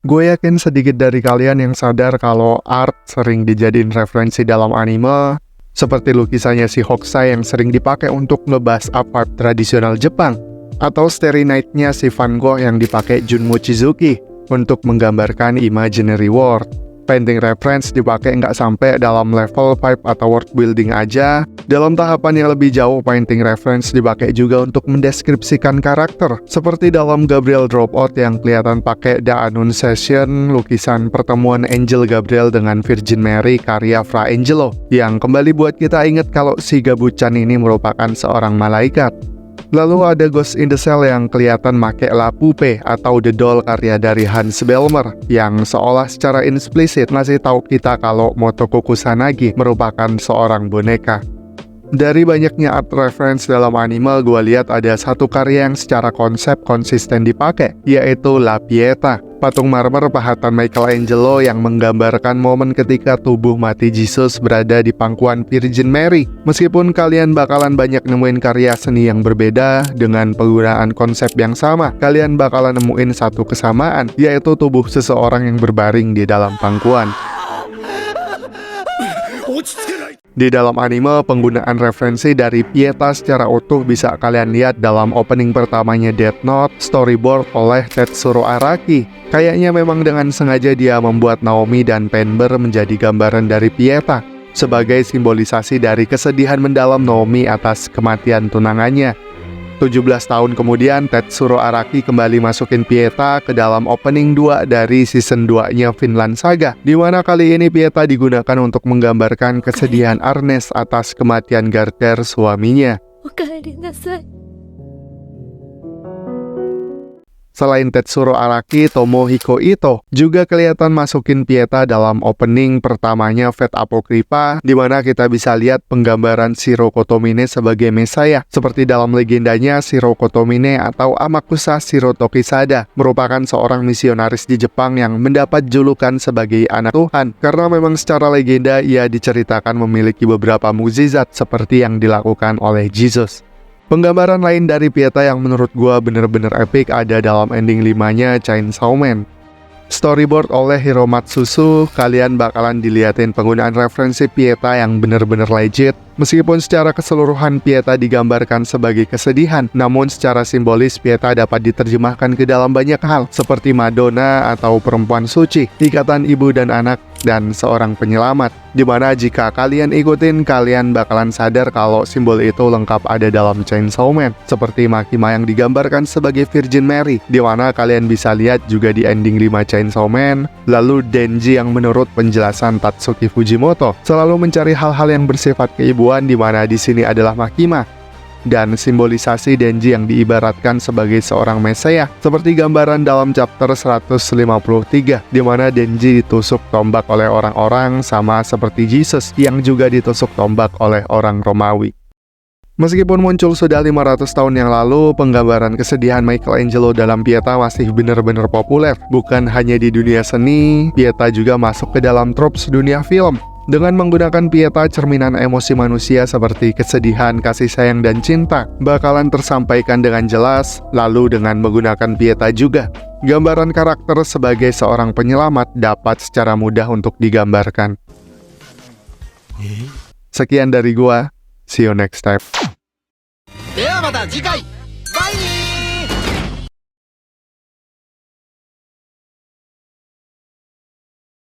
Gue yakin sedikit dari kalian yang sadar kalau art sering dijadiin referensi dalam anime, seperti lukisannya si Hokusai yang sering dipakai untuk ngebahas art tradisional Jepang, atau Starry Night-nya si Van Gogh yang dipakai Jun Mochizuki untuk menggambarkan imaginary world. Painting reference dipakai nggak sampai dalam level pipe atau world building aja. Dalam tahapan yang lebih jauh, painting reference dipakai juga untuk mendeskripsikan karakter. Seperti dalam Gabriel Dropout yang kelihatan pakai The Annunciation, lukisan pertemuan Angel Gabriel dengan Virgin Mary karya Fra Angelo, yang kembali buat kita ingat kalau si Gabuchan ini merupakan seorang malaikat. Lalu ada Ghost in the Shell yang kelihatan make La Pupe atau The Doll karya dari Hans Belmer yang seolah secara implisit ngasih tahu kita kalau Motoko Kusanagi merupakan seorang boneka. Dari banyaknya art reference dalam anime, gue lihat ada satu karya yang secara konsep konsisten dipakai, yaitu La Pieta, patung marmer pahatan Michelangelo yang menggambarkan momen ketika tubuh mati Yesus berada di pangkuan Virgin Mary. Meskipun kalian bakalan banyak nemuin karya seni yang berbeda dengan penggunaan konsep yang sama, kalian bakalan nemuin satu kesamaan, yaitu tubuh seseorang yang berbaring di dalam pangkuan. Di dalam anime, penggunaan referensi dari Pieta secara utuh bisa kalian lihat dalam opening pertamanya Death Note, storyboard oleh Tetsuro Araki. Kayaknya memang dengan sengaja dia membuat Naomi dan Penber menjadi gambaran dari Pieta, sebagai simbolisasi dari kesedihan mendalam Naomi atas kematian tunangannya. 17 tahun kemudian, Tetsuro Araki kembali masukin Pieta ke dalam opening 2 dari season 2-nya Vinland Saga, di mana kali ini Pieta digunakan untuk menggambarkan kesedihan Arnes atas kematian Garter, suaminya. Selain Tetsuro Araki, Tomohiko Ito juga kelihatan masukin Pieta dalam opening pertamanya Fate Apocrypha, di mana kita bisa lihat penggambaran Shiro Kotomine sebagai Mesaya. Seperti dalam legendanya, Shiro Kotomine atau Amakusa Shiro Tokisada merupakan seorang misionaris di Jepang yang mendapat julukan sebagai anak Tuhan, karena memang secara legenda ia diceritakan memiliki beberapa mukjizat seperti yang dilakukan oleh Yesus. Penggambaran lain dari Pieta yang menurut gua bener-bener epic ada dalam ending 5-nya Chainsaw Man. Storyboard oleh Hiro Matsusu, kalian bakalan diliatin penggunaan referensi Pieta yang bener-bener legit. Meskipun secara keseluruhan Pieta digambarkan sebagai kesedihan, namun secara simbolis Pieta dapat diterjemahkan ke dalam banyak hal, seperti Madonna atau perempuan suci, ikatan ibu dan anak, dan seorang penyelamat. Dimana jika kalian ikutin, kalian bakalan sadar kalau simbol itu lengkap ada dalam Chainsaw Man, seperti Makima yang digambarkan sebagai Virgin Mary, dimana kalian bisa lihat juga di ending 5 Chainsaw Man. Lalu Denji yang menurut penjelasan Tatsuki Fujimoto selalu mencari hal-hal yang bersifat keibuan, dimana di sini adalah Makima. Dan simbolisasi Denji yang diibaratkan sebagai seorang Mesaya, seperti gambaran dalam chapter 153, di mana Denji ditusuk tombak oleh orang-orang sama seperti Jesus yang juga ditusuk tombak oleh orang Romawi. Meskipun muncul sudah 500 tahun yang lalu, penggambaran kesedihan Michelangelo dalam Pieta masih benar-benar populer. Bukan hanya di dunia seni, Pieta juga masuk ke dalam tropes dunia film. Dengan menggunakan Pieta, cerminan emosi manusia seperti kesedihan, kasih sayang, dan cinta bakalan tersampaikan dengan jelas. Lalu dengan menggunakan Pieta juga, gambaran karakter sebagai seorang penyelamat dapat secara mudah untuk digambarkan. Sekian dari gua, see you next time.